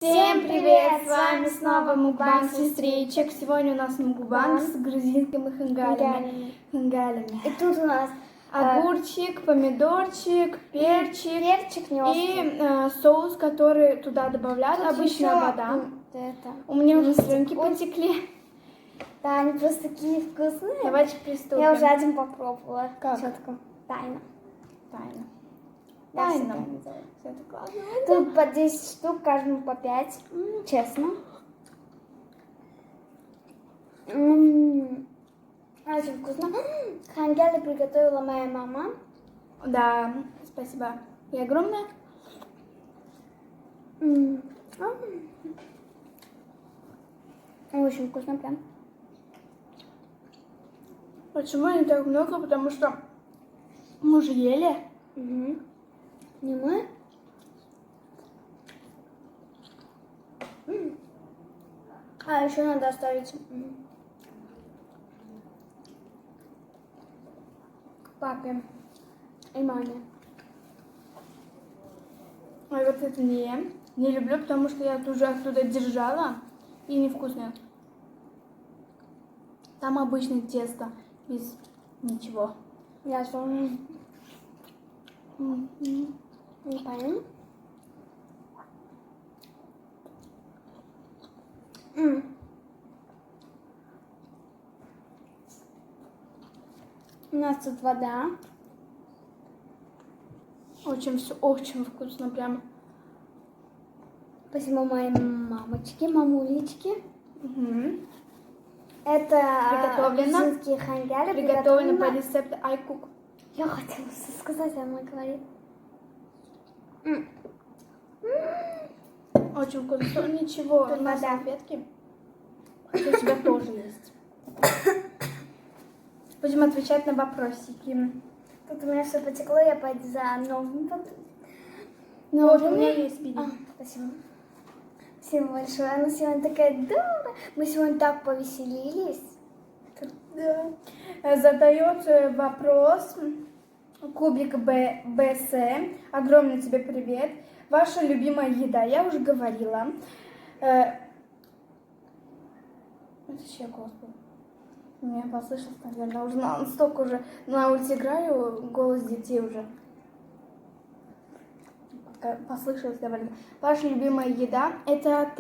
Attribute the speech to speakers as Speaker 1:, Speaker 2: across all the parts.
Speaker 1: Всем привет! С вами снова мукбанг сестричек. Сегодня у нас мукбанг с грузинскими хингалями.
Speaker 2: И тут у нас
Speaker 1: огурчик, помидорчик, перчик
Speaker 2: не
Speaker 1: и соус, который туда добавляют.
Speaker 2: Тут
Speaker 1: обычная
Speaker 2: еще
Speaker 1: вода.
Speaker 2: Это.
Speaker 1: У меня уже слюнки потекли.
Speaker 2: Да, они просто такие вкусные.
Speaker 1: Давайте приступим.
Speaker 2: Я уже один попробовала.
Speaker 1: Как?
Speaker 2: Четко. Тайна.
Speaker 1: Тайна.
Speaker 2: Я
Speaker 1: Тайна.
Speaker 2: всегда не делаю.
Speaker 1: Все это классно.
Speaker 2: Тут по 10 штук, каждому по 5. Честно. Очень вкусно. Хангели приготовила моя мама.
Speaker 1: Да, спасибо. И огромное.
Speaker 2: Очень вкусно прям.
Speaker 1: Почему не так много? Потому что мы уже ели.
Speaker 2: Не мы? А, еще надо оставить папе и маме.
Speaker 1: А вот это не люблю, потому что я уже оттуда держала и невкусное. Там обычное тесто без ничего.
Speaker 2: Я тоже не понял. У нас тут вода.
Speaker 1: Очень вкусно прям.
Speaker 2: Спасибо моей мамочке, мамулечке. Это
Speaker 1: Приготовлено.
Speaker 2: грузинские хангали.
Speaker 1: Приготовлено по рецепту iCook.
Speaker 2: Я хотела сказать, она говорит.
Speaker 1: Очень вкусно. Ничего,
Speaker 2: Тут
Speaker 1: на
Speaker 2: вода.
Speaker 1: салфетке. Хотя у тебя тоже есть. Будем отвечать на вопросики.
Speaker 2: Тут у меня все потекло, я пойду за новым.
Speaker 1: Ну вот у меня есть пиво.
Speaker 2: Спасибо. Спасибо большое. Она сегодня такая добрая. Мы сегодня так повеселились.
Speaker 1: Да. Задает вопрос Кубик БС. Огромный тебе привет. Ваша любимая еда? Я уже говорила. Это еще господи. Мне послышалось, наверное, уже столько уже на улице играю, голос детей уже. Послышалось довольно. Ваша любимая еда это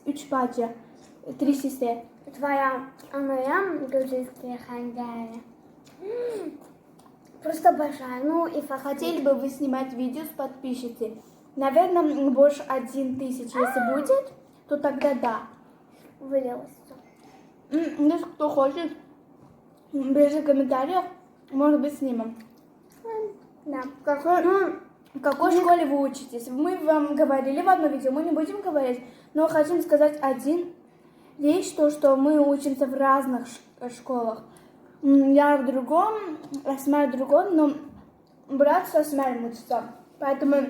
Speaker 1: учпаджа, 3 сестер.
Speaker 2: Твоя, а моя грузинские хангали. Просто обожаю. Ну и
Speaker 1: Хотели бы вы снимать видео с подписчицей? Наверное, больше 1000. Если будет, то тогда да.
Speaker 2: Вылилось все.
Speaker 1: Если кто хочет, пишите в комментариях, может быть, снимем.
Speaker 2: Да.
Speaker 1: В какой школе вы учитесь? Мы вам говорили в одном видео, мы не будем говорить, но хотим сказать один вещь, то, что мы учимся в разных школах. Я в другом, Асмай в другом, но брат с Асмаем учится. Поэтому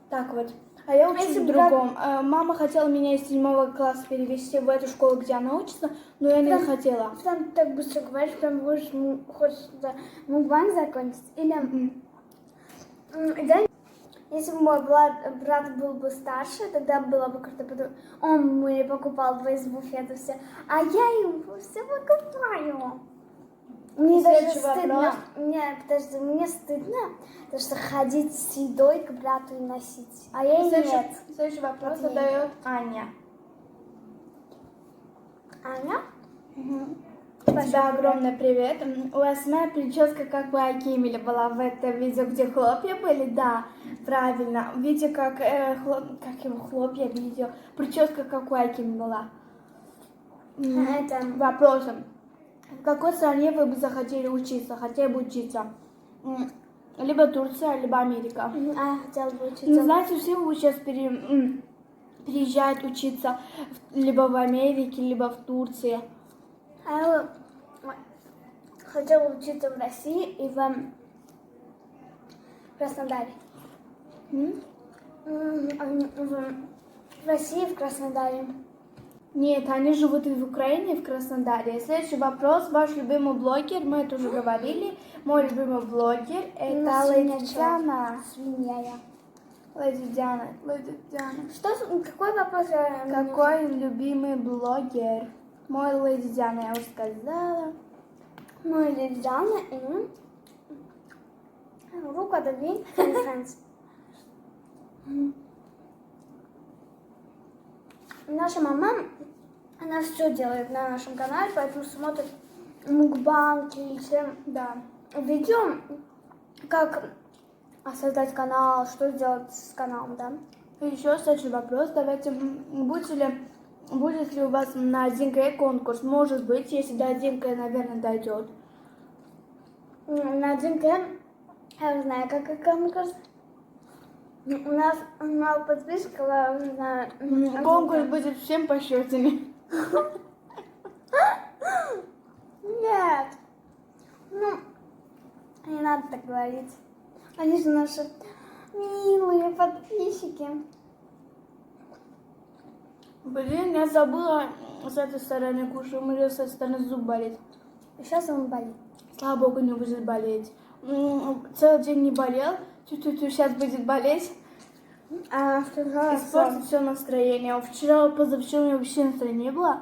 Speaker 1: так вот. А я учусь в другом. Мама хотела меня из 7 класса перевести в эту школу, где она учится, но я не хотела.
Speaker 2: Ты так быстро говоришь, прям хочешь мукбанг закончить? Или... Если бы мой брат был бы старше, тогда было бы круто, потому он мне покупал 2 из буфета все, а я ему все покупаю. Мне даже стыдно. Мне стыдно, потому что ходить с едой к брату и носить. А я и нет.
Speaker 1: Следующий вопрос задает Аня.
Speaker 2: Аня?
Speaker 1: Тебе огромный привет. У Асмая прическа как у Акимеля была в этом видео, где хлопья были, да, правильно. Видео как его хлопья видео, прическа как у Акимеля была. Вопросом. В какой стране вы бы захотели учиться, хотели бы учиться? Либо Турция, либо Америка.
Speaker 2: Хотела бы учиться.
Speaker 1: Ну, знаете, все сейчас переезжают учиться либо в Америке, либо в Турции.
Speaker 2: Я хотела учиться в России и в Краснодаре. В России и в Краснодаре.
Speaker 1: Нет, они живут и в Украине, и в Краснодаре. Следующий вопрос. Ваш любимый блогер, мы это уже говорили. Мой любимый блогер это Лейчана.
Speaker 2: Свинья я.
Speaker 1: Леди Диана, Леди Диана.
Speaker 2: Какой вопрос?
Speaker 1: Какой любимый блогер? Мой Леди Диана, я уже сказала.
Speaker 2: Мой Леди Диана и Рука Дави Фрэнс. Наша мама, она все делает на нашем канале, поэтому смотрит мукбанг или
Speaker 1: Да.
Speaker 2: видео, как создать канал, что сделать с каналом, да?
Speaker 1: И еще следующий вопрос. Давайте, будет ли у вас на 1К конкурс? Может быть, если до 1К, наверное, дойдет.
Speaker 2: На 1К, я не знаю, как конкурс. У нас мало подписчиков, я не знаю.
Speaker 1: Конкурс будет всем по счетами.
Speaker 2: Нет. Ну, не надо так говорить. Они же наши милые подписчики.
Speaker 1: Блин, я забыла с этой стороны кушаю, у меня с этой стороны зуб болит.
Speaker 2: Сейчас он болит.
Speaker 1: Слава богу, не будет болеть. Целый день не болел, сейчас будет болеть. Испортит все настроение. Вчера, позавчера у меня вообще настроения не было.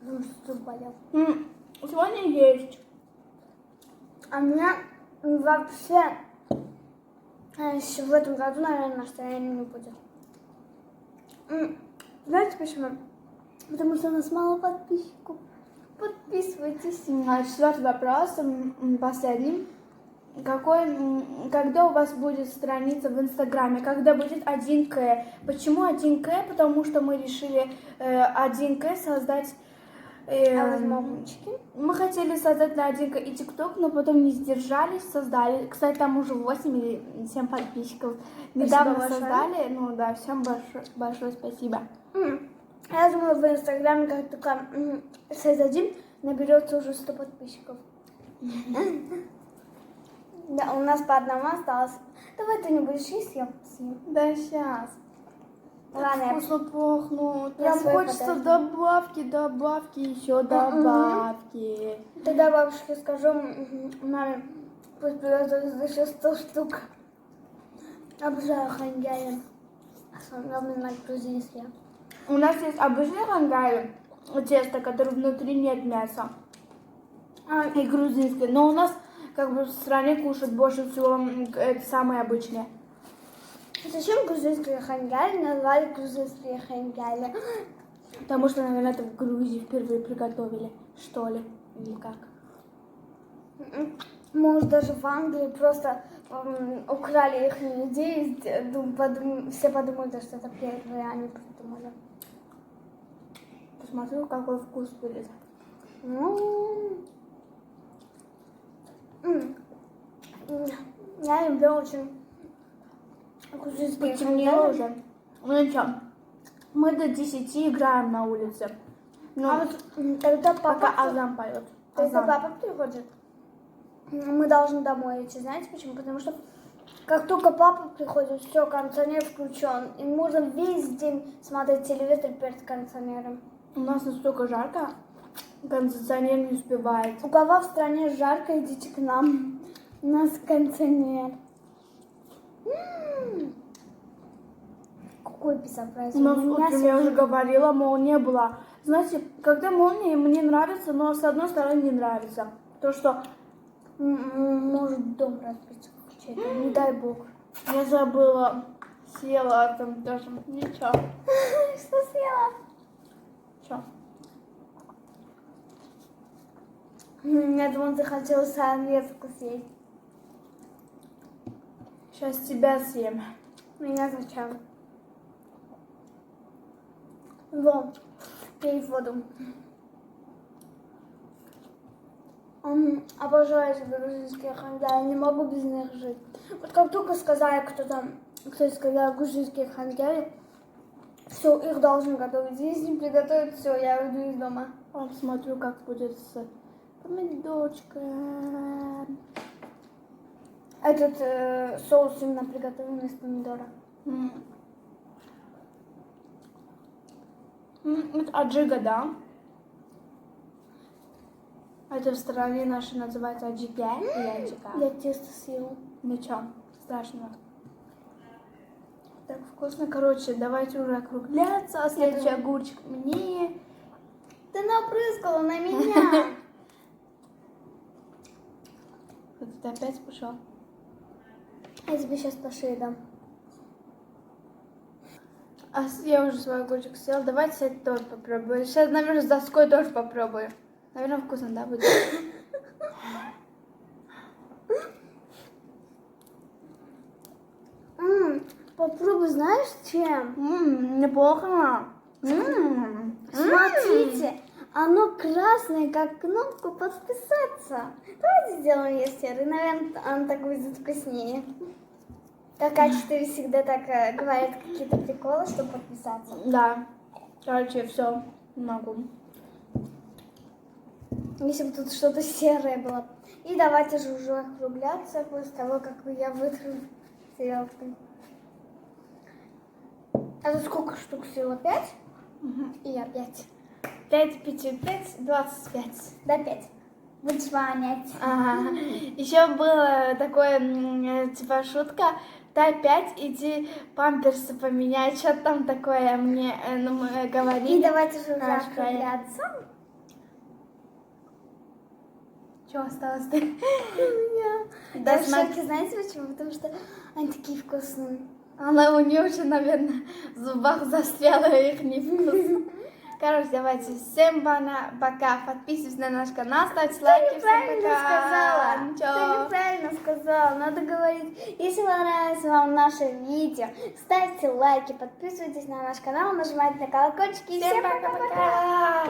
Speaker 2: Потому что зуб болел.
Speaker 1: Сегодня есть.
Speaker 2: А у меня вообще в этом году, наверное, настроения не будет. Знаете почему? Потому что у нас мало подписчиков. Подписывайтесь.
Speaker 1: Четвертый вопрос, последний. Когда у вас будет страница в Инстаграме? Когда будет 1К? Почему 1К? Потому что мы решили 1К создать... мы хотели создать на 1К и ТикТок, но потом не сдержались, создали. Кстати, там уже 8 или 7 подписчиков. Недавно создали. Ну да, всем большое спасибо.
Speaker 2: Я думаю, в Инстаграме как только создадим, наберется уже 100 подписчиков. Да, у нас по одному осталось. Давай ты не будешь есть, я съем.
Speaker 1: Да, сейчас.
Speaker 2: Ладно,
Speaker 1: вкусно пахнут.
Speaker 2: Я
Speaker 1: Прям
Speaker 2: свой
Speaker 1: хочется добавки, еще добавки.
Speaker 2: Тогда бабушке скажу, маме, пусть привезут еще 100 штук. Обожаю хангяли. Особенно грузинские.
Speaker 1: У нас есть обычный хангали, тесто, которое внутри нет мяса. И грузинское. Но у нас как бы в стране кушают больше всего это самые обычные.
Speaker 2: Зачем грузинские хангали назвали грузинские хангали?
Speaker 1: Потому что, наверное, это в Грузии впервые приготовили, что ли, или как?
Speaker 2: Может, даже в Англии просто украли их людей, все подумали, что это первые, они придумали.
Speaker 1: Посмотрю, какой вкус будет.
Speaker 2: Я люблю очень грузинские
Speaker 1: Потемнело
Speaker 2: хангали.
Speaker 1: уже. Ну что, мы до 10 играем на улице. Ну,
Speaker 2: А вот когда
Speaker 1: пока
Speaker 2: папа,
Speaker 1: Азам поет.
Speaker 2: когда
Speaker 1: Азан.
Speaker 2: папа приходит, мы должны домой идти. Знаете почему? Потому что как только папа приходит, все, кондиционер включен. И можно весь день смотреть телевизор перед кондиционером.
Speaker 1: У нас настолько жарко, кондиционер не успевает.
Speaker 2: У кого в стране жарко, идите к нам. У нас кондиционер. Какой безобразие.
Speaker 1: У нас утром, я уже говорила, молния была. Знаете, когда молния, мне нравится, но с одной стороны не нравится. То, что
Speaker 2: может дом разбить чей-то, не дай бог.
Speaker 1: я забыла, съела там даже. Ничего.
Speaker 2: Что съела?
Speaker 1: Что?
Speaker 2: Я думала, ты хотела салфетку съесть.
Speaker 1: Сейчас тебя съем.
Speaker 2: Меня зачем? Вон, пей воду. Обожаю эти грузинские хангали, я не могу без них жить. Вот как только сказали кто сказал грузинские хангали, все, их должны готовить. Если не приготовят, все, я уйду из дома.
Speaker 1: Посмотрю, как будет с помидорчиком.
Speaker 2: Этот соус именно приготовлен из помидора.
Speaker 1: Это аджига, да? Это в стране нашей называется аджига или аджига.
Speaker 2: Я тесто съела.
Speaker 1: Ничего страшного. Так вкусно. Короче, давайте уже округляться. А следующий огурчик мне.
Speaker 2: Ты напрыскала на меня.
Speaker 1: Вот это опять пошел.
Speaker 2: Я тебе сейчас по шее дам.
Speaker 1: А я уже свой огурчик съел. Давайте это тоже попробую. Сейчас, наверное, с доской тоже попробую. Наверное, вкусно, да, будет?
Speaker 2: Попробуй, знаешь, чем?
Speaker 1: Неплохо.
Speaker 2: Смотрите, оно красное, как кнопка подписаться. Давайте сделаем ее серый, наверное, оно так будет вкуснее. Как А4 всегда так говорят какие-то приколы, чтобы подписаться.
Speaker 1: Да. Короче, все. Не могу.
Speaker 2: Если бы тут что-то серое было. И давайте же уже округляться после того, как я вытру тарелку. А тут сколько штук всего? 5?
Speaker 1: И я 5. 5, 5, 5, 25.
Speaker 2: Да, 5. Будешь вонять.
Speaker 1: Ага. Еще было такое, типа, шутка. Дай 5, иди памперсы поменяй. Что там такое мне мы говорили.
Speaker 2: И давайте же уже
Speaker 1: Наш
Speaker 2: округляться.
Speaker 1: Что осталось-то?
Speaker 2: Да, в шоке, знаете почему? Потому что они такие вкусные.
Speaker 1: Она у нее уже, наверное, в зубах застряла, их не вкус. Короче, давайте всем пока. Подписывайтесь на наш канал, ставьте лайки. Всем пока.
Speaker 2: Ты неправильно сказала. Надо говорить. Если понравилось вам наше видео, ставьте лайки, подписывайтесь на наш канал, нажимайте на колокольчики. И
Speaker 1: Всем пока-пока.